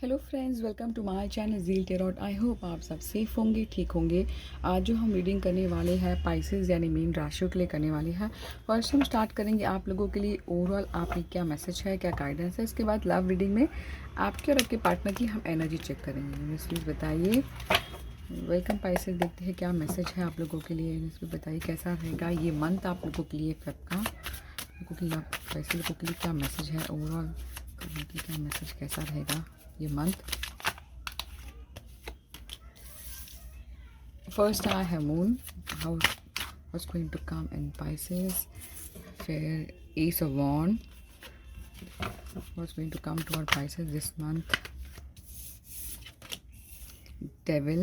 Hello friends, welcome to my channel zeal tarot. I hope आप सब safe होंगे, ठीक होंगे। आज जो हम रीडिंग करने वाले हैं पाइसेस यानी मीन राशियों के लिए करने वाले हैं। फर्स्ट हम स्टार्ट करेंगे आप लोगों के लिए ओवरऑल आपकी क्या मैसेज है, क्या गाइडेंस है। इसके बाद लव रीडिंग में आपके और आपके पार्टनर की हम एनर्जी चेक करेंगे। प्लीज़ बताइए। वेलकम पाइसेस, देखते हैं क्या मैसेज है आप लोगों के लिए। इसमें बताइए कैसा रहेगा ये मंथ आप लोगों के लिए, फेब का लोगों के लिए, पैसे लोगों के लिए क्या मैसेज है ओवरऑल, क्या मैसेज कैसा रहेगा ये month. First I have moon, how what's going to come in Pisces. Fair Ace of Wand, what's going to come to our Pisces this month. Devil,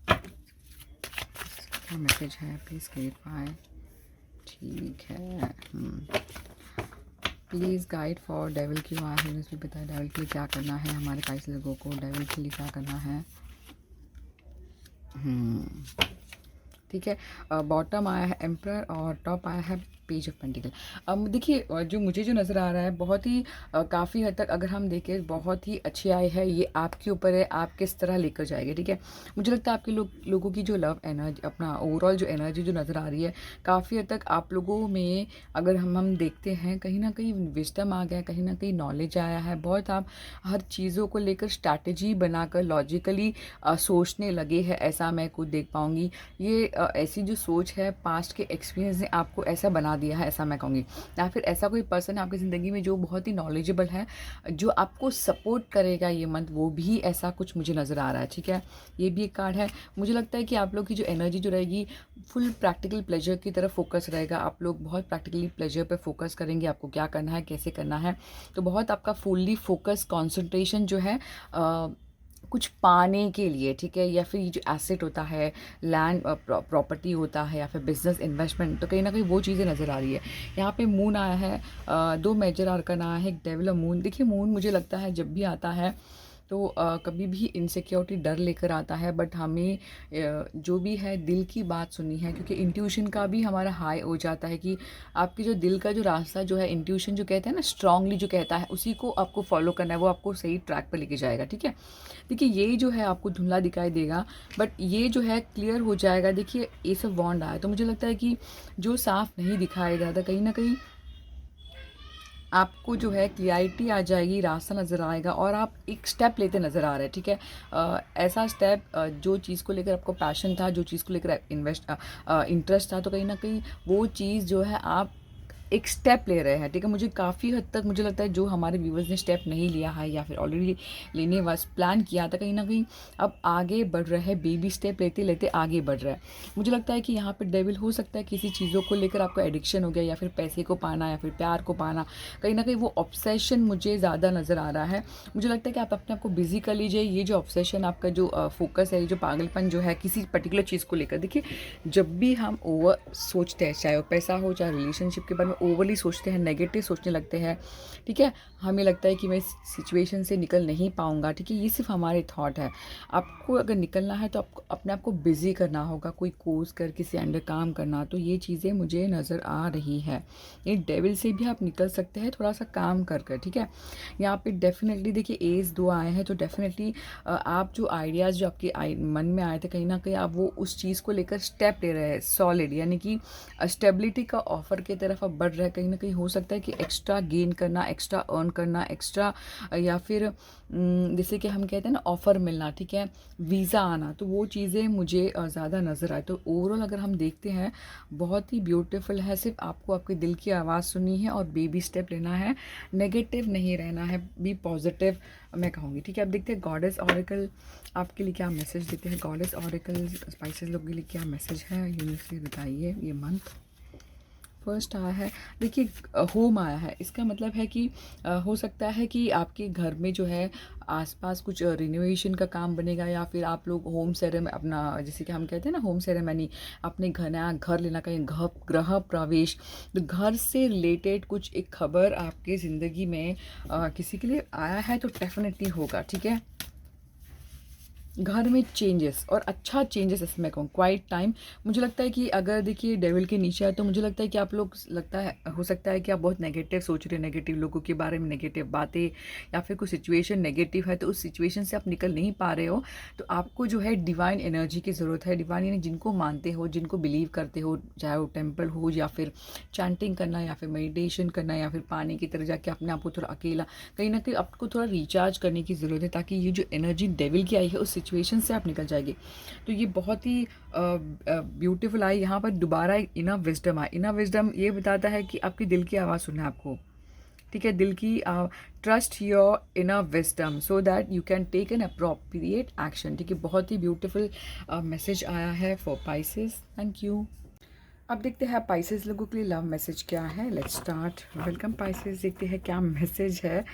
क्या मैसेज है प्लीज़ क्लेरिफाई। ठीक है, please guide for devil क्यों आया है, इसमें बताया devil के लिए क्या करना है हमारे पाइसेस लोगों को, डेविल के लिए क्या करना है। ठीक है, बॉटम आया है एम्परर और टॉप आया है पेज ऑफ पेंटिकल। अब देखिए, जो मुझे जो नज़र आ रहा है बहुत ही काफ़ी हद तक अगर हम देखें बहुत ही अच्छी आई है। ये आपके ऊपर है, आप किस तरह लेकर जाएंगे। ठीक है, मुझे लगता है आपके लोगों की जो लव एनर्जी, अपना ओवरऑल जो एनर्जी जो नज़र आ रही है काफ़ी हद तक आप लोगों में, अगर हम देखते हैं कहीं ना कहीं विजडम आ गया, कहीं ना कहीं नॉलेज आया है। बहुत आप हर चीज़ों को लेकर स्ट्रैटेजी बनाकर लॉजिकली सोचने लगे हैं, ऐसा मैं खुद देख पाऊँगी। ये ऐसी जो सोच है पास्ट के एक्सपीरियंस ने आपको ऐसा बना दिया है, ऐसा मैं कहूँगी। या फिर ऐसा कोई पर्सन है आपकी ज़िंदगी में जो बहुत ही नॉलेजेबल है, जो आपको सपोर्ट करेगा ये मंथ, वो भी ऐसा कुछ मुझे नज़र आ रहा है। ठीक है, ये भी एक कार्ड है। मुझे लगता है कि आप लोग की जो एनर्जी जो रहेगी फुल प्रैक्टिकल प्लेजर की तरफ फोकस रहेगा। आप लोग बहुत प्रैक्टिकली प्लेजर पर फोकस करेंगे, आपको क्या करना है, कैसे करना है। तो बहुत आपका फुल्ली फोकस कॉन्सेंट्रेशन जो है कुछ पाने के लिए, ठीक है, या फिर ये जो एसेट होता है, लैंड प्रॉपर्टी होता है, या फिर बिजनेस इन्वेस्टमेंट, तो कहीं ना कहीं वो चीज़ें नज़र आ रही है। यहाँ पे मून आया है, दो मेजर आर्कन आया है, एक डेविल और मून। देखिए मून मुझे लगता है जब भी आता है तो कभी भी इनसिक्योरिटी डर लेकर आता है, बट हमें जो भी है दिल की बात सुननी है, क्योंकि इंट्यूशन का भी हमारा हाई हो जाता है कि आपकी जो दिल का जो रास्ता जो है, इंट्यूशन जो कहते हैं ना, स्ट्रांगली जो कहता है उसी को आपको फॉलो करना है, वो आपको सही ट्रैक पर लेके जाएगा। ठीक है, देखिए ये जो है आपको धुंधला दिखाई देगा, बट ये जो है क्लियर हो जाएगा। देखिए ये सब वॉन्ड आया तो मुझे लगता है कि जो साफ नहीं दिखाया जाता, कहीं ना कहीं आपको जो है क्लियरिटी आ जाएगी, रास्ता नज़र आएगा और आप एक स्टेप लेते नज़र आ रहे हैं। ठीक है, ऐसा स्टेप जो चीज़ को लेकर आपको पैशन था, जो चीज़ को लेकर इंटरेस्ट था, तो कहीं ना कहीं वो चीज़ जो है आप एक स्टेप ले रहे हैं। ठीक है, मुझे काफ़ी हद तक मुझे लगता है जो हमारे व्यूवर्स ने स्टेप नहीं लिया है या फिर ऑलरेडी लेने वास प्लान किया था, कहीं ना कहीं अब आगे बढ़ रहे हैं, बेबी स्टेप लेते लेते आगे बढ़ रहा है। मुझे लगता है कि यहाँ पे डेविल हो सकता है किसी चीज़ों को लेकर आपको एडिक्शन हो गया, या फिर पैसे को पाना, या फिर प्यार को पाना, कहीं ना कहीं वो ऑब्सेशन मुझे ज़्यादा नज़र आ रहा है। मुझे लगता है कि आप अपने आप को बिजी कर लीजिए। ये जो ऑब्सेशन आपका जो फोकस है, ये जो पागलपन जो है किसी पर्टिकुलर चीज़ को लेकर, देखिए जब भी हम ओवर सोचते हैं, चाहे वो पैसा हो चाहे रिलेशनशिप के बारे में ओवरली सोचते हैं, नेगेटिव सोचने लगते हैं, ठीक है, हमें लगता है कि मैं इस सिचुएशन से निकल नहीं पाऊंगा। ठीक है, ये सिर्फ हमारे थॉट है। आपको अगर निकलना है तो आपको अपने आप को बिजी करना होगा, कोई कोर्स कर किसी अंडर काम करना, तो ये चीज़ें मुझे नज़र आ रही है। ये डेविल से भी आप निकल सकते हैं थोड़ा सा काम कर कर। ठीक है, यहाँ पे डेफिनेटली देखिए एज दो आए हैं, तो डेफिनेटली आप जो आइडियाज़ जो आपके मन में आए थे, कहीं ना कहीं आप वो उस चीज़ को लेकर स्टेप ले रहे हैं सॉलिड, यानी कि स्टेबिलिटी का ऑफर की तरफ आप बढ़ रहे हैं। कहीं ना कहीं हो सकता है कि एक्स्ट्रा गेन करना, एक्स्ट्रा अर्न करना, एक्स्ट्रा या फिर जैसे कि हम कहते हैं ना ऑफ़र मिलना, ठीक है, वीज़ा आना, तो वो चीज़ें मुझे ज़्यादा नज़र आए। तो ओवरऑल अगर हम देखते हैं बहुत ही ब्यूटीफुल है। सिर्फ आपको आपके दिल की आवाज़ सुननी है और बेबी स्टेप लेना है, नेगेटिव नहीं रहना है, बी पॉजिटिव मैं कहूँगी। ठीक है, अब देखते हैं गॉडेस ऑरेकल आपके लिए क्या मैसेज देते हैं। गॉडेस ऑरेकल स्पाइसेस लोग के लिए क्या मैसेज है, यूनिवर्सली बताइए ये मंथ। फर्स्ट आया है, देखिए होम आया है, इसका मतलब है कि हो सकता है कि आपके घर में जो है आसपास कुछ रिनोवेशन का काम बनेगा, या फिर आप लोग होम सेरेमनी अपना, जैसे कि हम कहते हैं ना होम सेरेमनी, अपने घर नया घर लेना, कहीं गृह प्रवेश, तो घर से रिलेटेड कुछ एक खबर आपके ज़िंदगी में किसी के लिए आया है तो डेफिनेटली होगा। ठीक है, घर में चेंजेस और अच्छा चेंजेस इसमें कहूँ क्वाइट टाइम। मुझे लगता है कि अगर देखिए डेविल के नीचे है तो मुझे लगता है कि आप लोग लगता है हो सकता है कि आप बहुत नेगेटिव सोच रहे हैं, नेगेटिव लोगों के बारे में नेगेटिव बातें, या फिर कोई सिचुएशन नेगेटिव है तो उस सिचुएशन से आप निकल नहीं पा रहे हो। तो आपको जो है डिवाइन एनर्जी की ज़रूरत है। डिवाइन यानी जिनको मानते हो, जिनको बिलीव करते हो, चाहे वो टेम्पल हो या फिर चैंटिंग करना या फिर मेडिटेशन करना या फिर पानी की तरह जाके अपने आप को थोड़ा अकेला, कहीं ना कहीं आपको थोड़ा रिचार्ज करने की ज़रूरत है, ताकि ये जो एनर्जी डेविल की आई है उस सिचुएशन से आप निकल जाएंगे। तो ये बहुत ही ब्यूटीफुल आई। यहाँ पर दोबारा एक इनर विजडम आया। इनर विजडम ये बताता है कि आपकी दिल की आवाज़ सुनना है आपको, ठीक है, दिल की। Trust your inner wisdom so that you can take an appropriate action, ठीक है। बहुत ही ब्यूटीफुल मैसेज आया है फॉर पाइसेस। Thank you. अब देखते हैं पाइसेस लोगों के लिए लव मैसेज क्या है। Let's start. वेलकम पाइसेस, देखते हैं क्या मैसेज है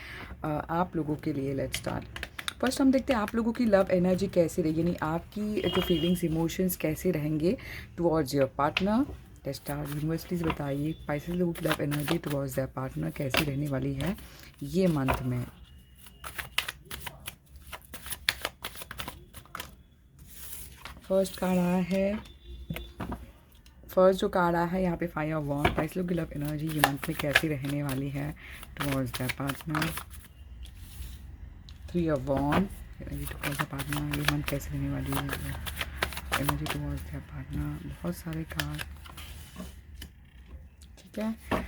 आप लोगों के लिए। Let's start. फर्स्ट हम देखते हैं आप लोगों की लव एनर्जी कैसी रहेगी, यानी आपकी जो फीलिंग्स इमोशंस कैसे रहेंगे towards your partner. Let's start. Universe please बताइए पाइसेस लोगों की love energy towards their partner कैसी रहने वाली है ये मंथ में। फर्स्ट कार्ड आया है, फर्स्ट जो कार्ड आया है यहाँ पे फायर ऑफ वॉन्ड। पाइसेस लोगों की लव एनर्जी ये मंथ में कैसी रहने वाली है towards their partner. Three of wands energy towards their partner, ये मंथ कैसी रहने वाली है एनर्जी टुवर्ड्स देयर पार्टनर। बहुत सारे कार्ड, ठीक है।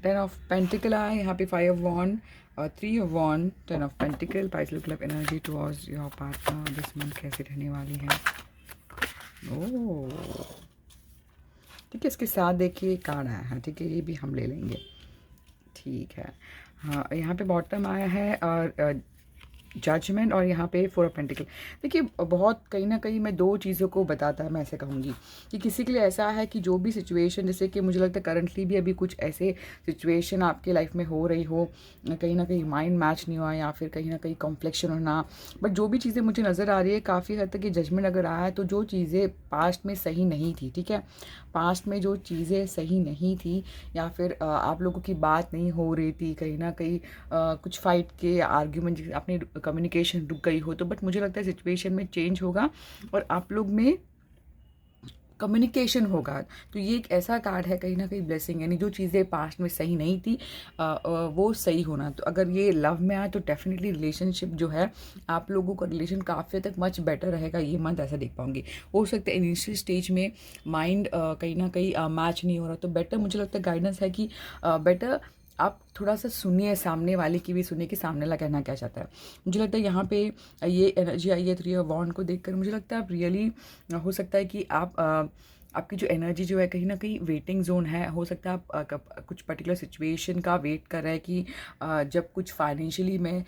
टेन ऑफ पेंटिकल आया यहाँ पे, फाइव ऑफ वॉन्ड और three of wands, ten of pentacles. Pisces लोगों की love energy towards your partner this month कैसी रहने वाली है। ओह, ठीक है। इसके साथ देखिए कार्ड आया है, ठीक है, ये भी हम ले लेंगे, ठीक है। हाँ, यहाँ पे बॉटम आया है और जजमेंट, और यहाँ पे फोर ऑफ पेंटिकल। देखिए बहुत कहीं ना कहीं मैं दो चीज़ों को बताता है, मैं ऐसे कहूँगी कि किसी के लिए ऐसा है कि जो भी सिचुएशन, जैसे कि मुझे लगता है करंटली भी अभी कुछ ऐसे सिचुएशन आपके लाइफ में हो रही हो, कहीं ना कहीं माइंड मैच नहीं हुआ या फिर कहीं ना कहीं कॉन्फ्लिक्शन होना, बट जो भी चीज़ें मुझे नज़र आ रही है काफ़ी हद तक ये जजमेंट अगर आया है तो जो चीज़ें पास्ट में सही नहीं थी, ठीक है, पास्ट में जो चीज़ें सही नहीं थी या फिर आप लोगों की बात नहीं हो रही थी, कहीं ना कहीं कुछ फाइट के आर्ग्यूमेंट अपनी कम्युनिकेशन रुक गई हो, तो बट मुझे लगता है सिचुएशन में चेंज होगा और आप लोग में कम्युनिकेशन होगा। तो ये एक ऐसा कार्ड है कहीं ना कहीं ब्लेसिंग, यानी जो चीज़ें पास्ट में सही नहीं थी वो सही होना। तो अगर ये लव में आए तो डेफिनेटली रिलेशनशिप जो है, आप लोगों का रिलेशन काफ़ी तक मच बेटर रहेगा ये मंथ, ऐसा देख पाऊंगी। हो सकता है इनिशियल स्टेज में माइंड कहीं ना कहीं मैच नहीं हो रहा, तो बेटर मुझे लगता है गाइडेंस है कि बेटर आप थोड़ा सा सुनिए, सामने वाले की भी सुनिए कि सामने वाला कहना क्या चाहता है। मुझे लगता है यहाँ पे ये एनर्जी आई है थ्री ऑफ वॉन्ड को देखकर, मुझे लगता है आप रियली हो सकता है कि आप आपकी जो एनर्जी जो है कहीं ना कहीं वेटिंग जोन है। हो सकता है आप कुछ पर्टिकुलर सिचुएशन का वेट कर रहे हैं कि जब कुछ फाइनेंशियली में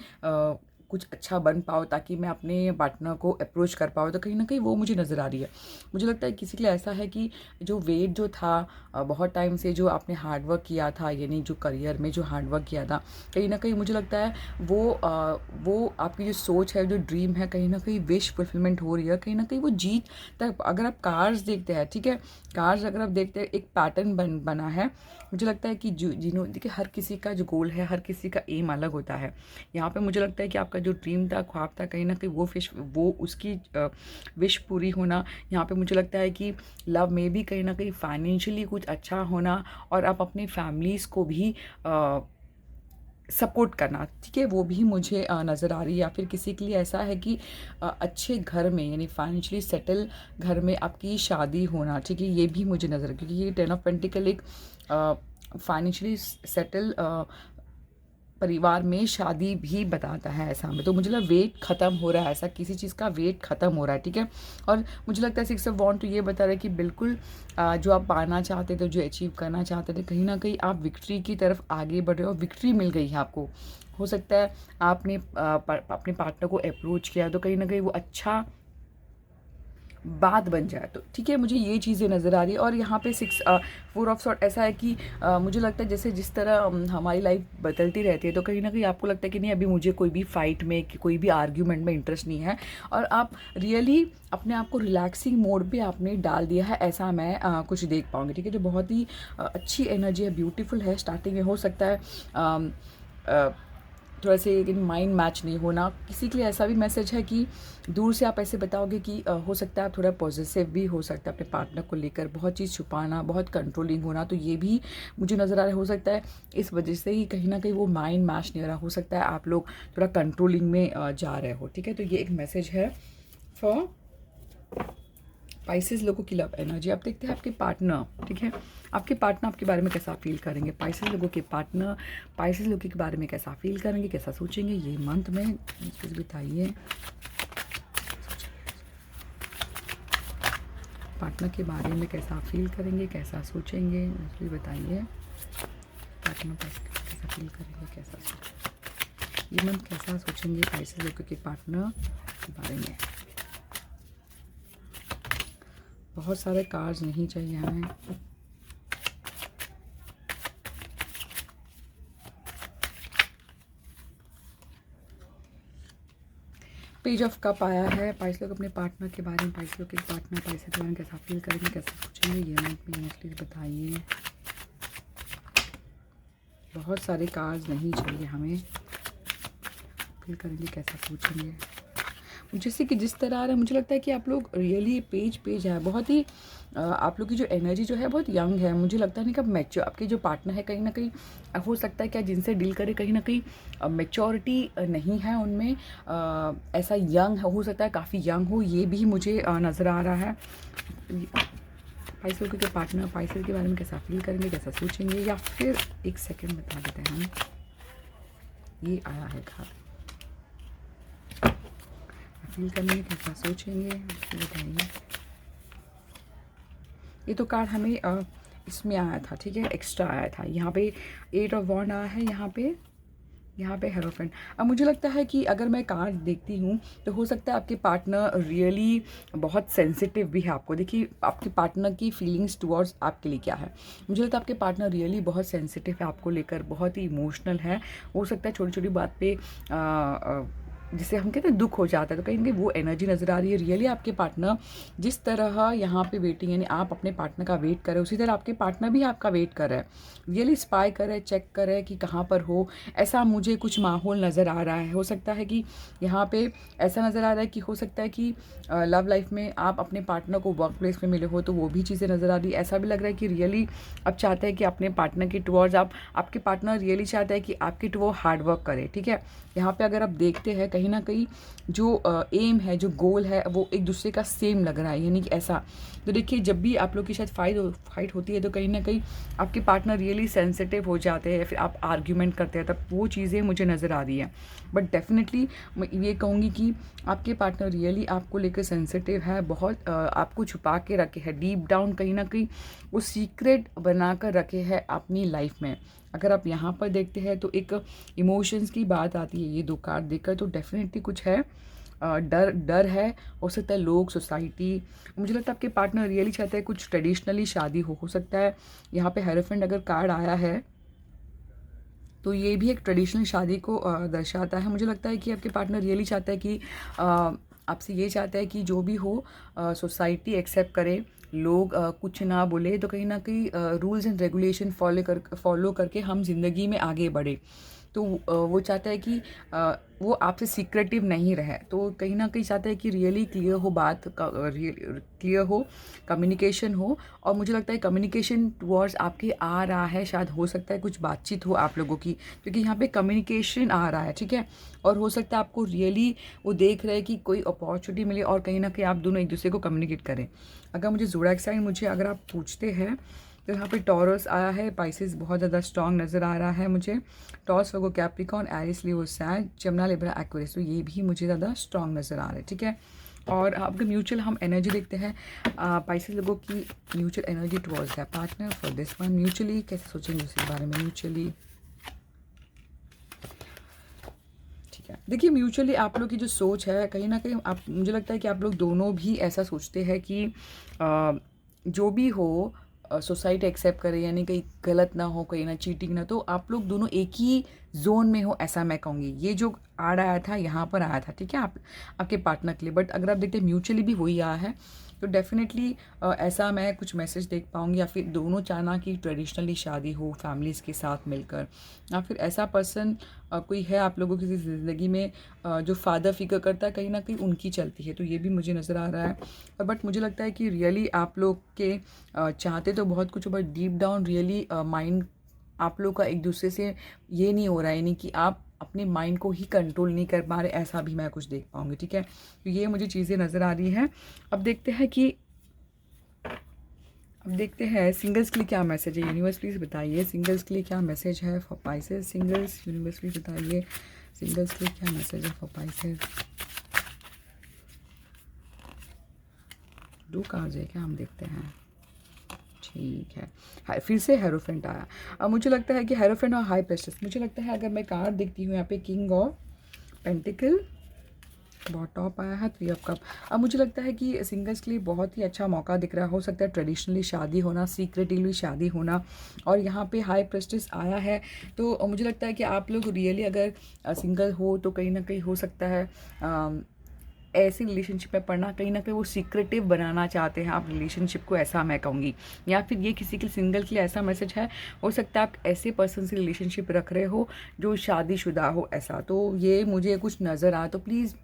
कुछ अच्छा बन पाओ ताकि मैं अपने पार्टनर को अप्रोच कर पाऊँ, तो कहीं ना कहीं वो मुझे नज़र आ रही है। मुझे लगता है किसी के लिए ऐसा है कि जो वेट जो था बहुत टाइम से जो आपने हार्डवर्क किया था, यानी जो करियर में जो हार्डवर्क किया था, कहीं ना कहीं मुझे लगता है वो आपकी जो सोच है, जो ड्रीम है, कहीं ना कहीं विश फुलफिलमेंट हो रही है, कहीं ना कहीं वो जीत तक। अगर आप कार्स देखते हैं, ठीक है, कार्स अगर आप देखते हैं एक पैटर्न बना है। मुझे लगता है कि जिन्होंने देखिए हर किसी का जो गोल है, हर किसी का एम अलग होता है। यहाँ पे मुझे लगता है कि आपका जो ड्रीम था, ख्वाब था, कहीं ना कहीं वो उसकी विश पूरी होना। यहाँ पे मुझे लगता है कि लव में भी कहीं ना कहीं फाइनेंशियली कुछ अच्छा होना और आप अपनी फैमिलीज़ को भी सपोर्ट करना, ठीक है, वो भी मुझे नज़र आ रही है। या फिर किसी के लिए ऐसा है कि अच्छे घर में, यानी फाइनेंशियली सेटल घर में आपकी शादी होना, ठीक है, ये भी मुझे नज़र, क्योंकि ये टेन ऑफ पेंटिकल एक फाइनेंशियली सेटल परिवार में शादी भी बताता है ऐसा हमें। तो मुझे लगता है वेट ख़त्म हो रहा है, ऐसा किसी चीज़ का वेट ख़त्म हो रहा है, ठीक है। और मुझे लगता है सिक्स ऑफ वॉन्ड तो ये बता रहा है कि बिल्कुल जो आप पाना चाहते थे, जो अचीव करना चाहते थे, कहीं ना कहीं आप विक्ट्री की तरफ आगे बढ़ रहे हो, विक्ट्री मिल गई है आपको। हो सकता है आपने अपने पार्टनर को अप्रोच किया तो कहीं ना कहीं वो अच्छा बात बन जाए, तो ठीक है, मुझे ये चीज़ें नज़र आ रही है। और यहाँ पे फोर ऑफ सॉर्ट ऐसा है कि मुझे लगता है जैसे जिस तरह हमारी लाइफ बदलती रहती है, तो कहीं ना कहीं आपको लगता है कि नहीं अभी मुझे कोई भी फाइट में कि कोई भी आर्ग्यूमेंट में इंटरेस्ट नहीं है, और आप रियली अपने आप को रिलैक्सिंग मोड पे आपने डाल दिया है, ऐसा मैं कुछ देख पाऊँगी, ठीक है। जो बहुत ही अच्छी एनर्जी है, ब्यूटीफुल है। स्टार्टिंग में हो सकता है थोड़ा से लेकिन माइंड मैच नहीं होना। किसी के लिए ऐसा भी मैसेज है कि दूर से आप ऐसे बताओगे कि हो सकता है आप थोड़ा पॉजिटिव भी हो सकता है अपने पार्टनर को लेकर, बहुत चीज़ छुपाना, बहुत कंट्रोलिंग होना, तो ये भी मुझे नज़र आ रहा है। हो सकता है इस वजह से ही कहीं ना कहीं वो माइंड मैच नहीं हो रहा, हो सकता है आप लोग थोड़ा कंट्रोलिंग में जा रहे हो, ठीक है। तो ये एक मैसेज है फॉर पाइसेस लोगों की लव एनर्जी। आप देखते हैं आपके पार्टनर, ठीक है, आपके पार्टनर आपके बारे में कैसा फील करेंगे। पाइसेस लोगों के पार्टनर पाइसेस लोगों के बारे में कैसा फील करेंगे, कैसा सोचेंगे ये मंथ में, प्लीज बताइए। पार्टनर के बारे में कैसा फील करेंगे, कैसा सोचेंगे, प्लीज बताइए। पार्टनर कैसा फील करेंगे, कैसा सोचेंगे ये मंथ, कैसा सोचेंगे पाइसेस लोगों के पार्टनर के बारे में। बहुत सारे कार्ड्स नहीं चाहिए हमें। पेज ऑफ कप आया है। पाइस लोग अपने पार्टनर के बारे में, पाइस लोग के पार्टनर पाइस के बारे में कैसा फील करेंगे, कैसा सोचेंगे ये मंथ में, प्लीज बताइए। बहुत सारे कार्ड्स नहीं चाहिए हमें। फील करेंगे, कैसा सोचेंगे। जैसे कि जिस तरह आ रहा है, मुझे लगता है कि आप लोग रियली पेज है, बहुत ही आप लोग की जो एनर्जी जो है बहुत यंग है। मुझे लगता है नहीं कि मैच्योर आपके जो पार्टनर है कहीं ना कहीं हो सकता है क्या जिनसे डील करे कहीं ना कहीं मैच्योरिटी नहीं है उनमें, ऐसा यंग हो सकता है, काफ़ी यंग हो, ये भी मुझे नज़र आ रहा है। पाइस लोगों के पार्टनर पाइस के बारे में कैसा फील करेंगे, कैसा सोचेंगे, या फिर एक सेकेंड बता देते हैं हम। ये आया है कार्ड, फील करेंगे, कैसा सोचेंगे, बताइए। ये तो कार्ड हमें इसमें आया था, ठीक है, एक्स्ट्रा आया था। यहाँ पे 8 ऑफ वॉन्ड आया है, यहाँ पे हेरोफेंट। अब मुझे लगता है कि अगर मैं कार्ड देखती हूँ तो हो सकता है आपके पार्टनर रियली बहुत सेंसिटिव भी है आपको। देखिए आपके पार्टनर की फीलिंग्स टुवर्ड्स आपके लिए क्या है। मुझे लगता है आपके पार्टनर रियली बहुत सेंसिटिव है आपको लेकर, बहुत ही इमोशनल है। हो सकता है छोटी छोटी बात पे जिसे हम कहते हैं दुख हो जाता है, तो कहीं ना कहीं वो एनर्जी नज़र आ रही है। रियली आपके पार्टनर जिस तरह यहाँ पे वेटिंग, यानी आप अपने पार्टनर का वेट कर रहे हो, उसी तरह आपके पार्टनर भी आपका वेट कर रहा है। रियली स्पाई कर रहे हैं, चेक कर रहे हैं कि कहाँ पर हो, ऐसा मुझे कुछ माहौल नज़र आ रहा है। हो सकता है कि यहाँ पे ऐसा नज़र आ रहा है कि हो सकता है कि लव लाइफ में आप अपने पार्टनर को वर्क प्लेस में मिले हो, तो वो भी चीज़ें नज़र आ रही है। ऐसा भी लग रहा है कि रियली आप चाहते हैं कि अपने पार्टनर के टुवर्ड्स आपके पार्टनर रियली चाहते हैं कि आपके टुवर्ड हार्ड वर्क करे, ठीक है। यहाँ पे अगर आप देखते हैं कहीं ना कहीं जो एम है, जो गोल है, वो एक दूसरे का सेम लग रहा है, यानी कि ऐसा। तो देखिए जब भी आप लोग की शायद फाइट होती है तो कहीं ना कहीं आपके पार्टनर रियली सेंसिटिव हो जाते हैं, फिर आप आर्ग्यूमेंट करते हैं, तब वो चीज़ें मुझे नज़र आ रही है। बट डेफिनेटली मैं ये कहूँगी कि आपके पार्टनर रियली आपको लेकर सेंसिटिव है, बहुत आपको छुपा के रखे है, डीप डाउन कहीं ना कहीं वो सीक्रेट बना कर रखे हैं अपनी लाइफ में। अगर आप यहाँ पर देखते हैं तो एक इमोशंस की बात आती है ये दो कार्ड देखकर, तो डेफिनेटली कुछ है, डर है, हो सकता है लोग, सोसाइटी। मुझे लगता है आपके पार्टनर रियली चाहते हैं कुछ ट्रेडिशनली शादी हो सकता है। यहाँ पे हेरोफेंट अगर कार्ड आया है तो ये भी एक ट्रेडिशनल शादी को दर्शाता है। मुझे लगता है कि आपके पार्टनर रियली चाहता है कि आपसे ये चाहता है कि जो भी हो सोसाइटी एक्सेप्ट करे, लोग कुछ ना बोले, तो कहीं ना कहीं रूल्स एंड रेगुलेशन फॉलो करके हम जिंदगी में आगे बढ़े। तो वो चाहता है कि वो आपसे सीक्रेटिव नहीं रहे, तो कहीं ना कहीं चाहता है कि रियली क्लियर हो बात, क्लियर हो, कम्युनिकेशन हो। और मुझे लगता है कम्युनिकेशन टुवर्ड्स आपके आ रहा है, शायद हो सकता है कुछ बातचीत हो आप लोगों की, क्योंकि यहाँ पे कम्युनिकेशन आ रहा है, ठीक है। और हो सकता है आपको रियली वो देख रहे हैं कि कोई अपॉर्चुनिटी मिले और कहीं ना कहीं आप दोनों एक दूसरे को कम्युनिकेट करें। अगर मुझे ज़ोडिएक साइन मुझे अगर आप पूछते हैं तो यहाँ पे टॉरस आया है, पाइसेस बहुत ज़्यादा स्ट्रॉन्ग नज़र आ रहा है मुझे, टॉरस, वर्गो, कैप्रिकॉर्न, एरिस, लियो, सैज, जमुना, लिब्रा, एक्वेरियस, तो ये भी मुझे ज़्यादा स्ट्रॉन्ग नज़र आ रहा है, ठीक है। और आपके म्यूचुअल हम एनर्जी देखते हैं, पाइसेस लोगों की म्यूचुअल एनर्जी टुवर्ड्स है partner for this one. Mutually कैसे सोचेंगे उसके बारे में, म्यूचुअली ठीक है। देखिए म्यूचुअली आप लोग की जो सोच है कहीं ना कहीं आप, मुझे लगता है कि आप लोग दोनों भी ऐसा सोचते हैं कि जो भी हो सोसाइटी एक्सेप्ट करे, यानी कहीं गलत ना हो, कहीं ना चीटिंग ना, तो आप लोग दोनों एक ही जोन में हो, ऐसा मैं कहूँगी। ये जो आड़ आया था यहाँ पर आया था, ठीक है, आप आपके पार्टनर के लिए, बट अगर आप देखते हैं म्यूचुअली भी वही आया है, तो डेफिनेटली ऐसा मैं कुछ मैसेज देख पाऊँगी। या फिर दोनों चाहना कि ट्रेडिशनली शादी हो फैमिलीज़ के साथ मिलकर, या फिर ऐसा पर्सन कोई है आप लोगों की ज़िंदगी में जो फादर फिगर करता है, कहीं ना कहीं उनकी चलती है, तो ये भी मुझे नज़र आ रहा है। बट मुझे लगता है कि रियली आप लोग के चाहते तो बहुत कुछ, but deep down really mind आप लोग का एक दूसरे से ये नहीं हो रहा है, यानी कि आप अपने माइंड को ही कंट्रोल नहीं कर पा रहे, ऐसा भी मैं कुछ देख पाऊँगी, ठीक है। तो ये मुझे चीज़ें नज़र आ रही हैं। अब देखते हैं सिंगल्स के लिए क्या मैसेज है। यूनिवर्स प्लीज़ बताइए सिंगल्स के लिए क्या मैसेज है for Pisces. Singles, universe please बताइए सिंगल्स के लिए क्या मैसेज है फॉर पाइसेस। 2 कार्ड्स है क्या, हम देखते हैं। ठीक है, फिर से हेरोफेंट आया। अब मुझे लगता है कि हेरोफेंट और हाई प्रेस्टिस, मुझे लगता है अगर मैं कार्ड देखती हूँ यहाँ पे, किंग ऑफ पेंटिकल, बहुत टॉप आया है 3 ऑफ कप। अब मुझे लगता है कि सिंगल्स के लिए बहुत ही अच्छा मौका दिख रहा है। हो सकता है ट्रेडिशनली शादी होना, सीक्रेटली शादी होना, और यहाँ पे हाई प्रेस्टिस आया है। तो मुझे लगता है कि आप लोग रियली अगर सिंगल हो तो कहीं ना कहीं हो सकता है ऐसी रिलेशनशिप में पढ़ना, कहीं ना कहीं वो सीक्रेटिव बनाना चाहते हैं आप रिलेशनशिप को, ऐसा मैं कहूँगी। या फिर ये किसी के सिंगल के लिए ऐसा मैसेज है, हो सकता है आप ऐसे पर्सन से रिलेशनशिप रख रहे हो जो शादीशुदा हो, ऐसा। तो ये मुझे कुछ नज़र आया, तो प्लीज़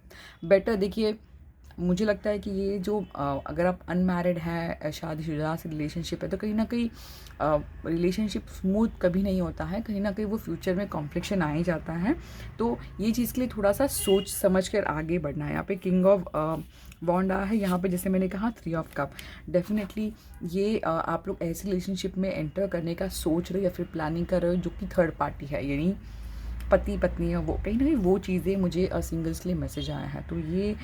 बेटर देखिए। मुझे लगता है कि ये जो अगर आप अनमैरिड हैं, शादीशुदा से रिलेशनशिप है, तो कहीं ना कहीं रिलेशनशिप स्मूथ कभी नहीं होता है, कहीं ना कहीं वो फ्यूचर में कॉन्फ्लिक्शन आ ही जाता है। तो ये चीज़ के लिए थोड़ा सा सोच समझ कर आगे बढ़ना है। यहाँ पे किंग ऑफ बॉन्ड आया है, यहाँ पे जैसे मैंने कहा 3 ऑफ कप। डेफिनेटली ये आप लोग ऐसे रिलेशनशिप में एंटर करने का सोच रहे हो या फिर प्लानिंग कर रहे हो जो कि थर्ड पार्टी है, यानी पति पत्नी है, वो कहीं ना कहीं वो चीज़ें मुझे सिंगल्स के लिए मैसेज आया है। तो ये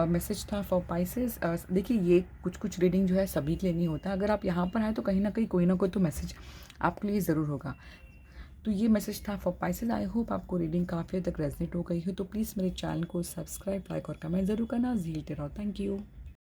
मैसेज था फॉर पाइसेस। देखिए ये कुछ कुछ रीडिंग जो है सभी के लिए नहीं होता, अगर आप यहाँ पर आए तो कहीं ना कहीं कोई ना कोई तो मैसेज आपके लिए ज़रूर होगा। तो ये मैसेज था फॉर पाइसेस। आई होप आपको रीडिंग काफ़ी हद तक रेजनेट हो गई हो, तो प्लीज़ मेरे चैनल को सब्सक्राइब, लाइक और कमेंट ज़रूर करना। झीलते रहो। Thank you.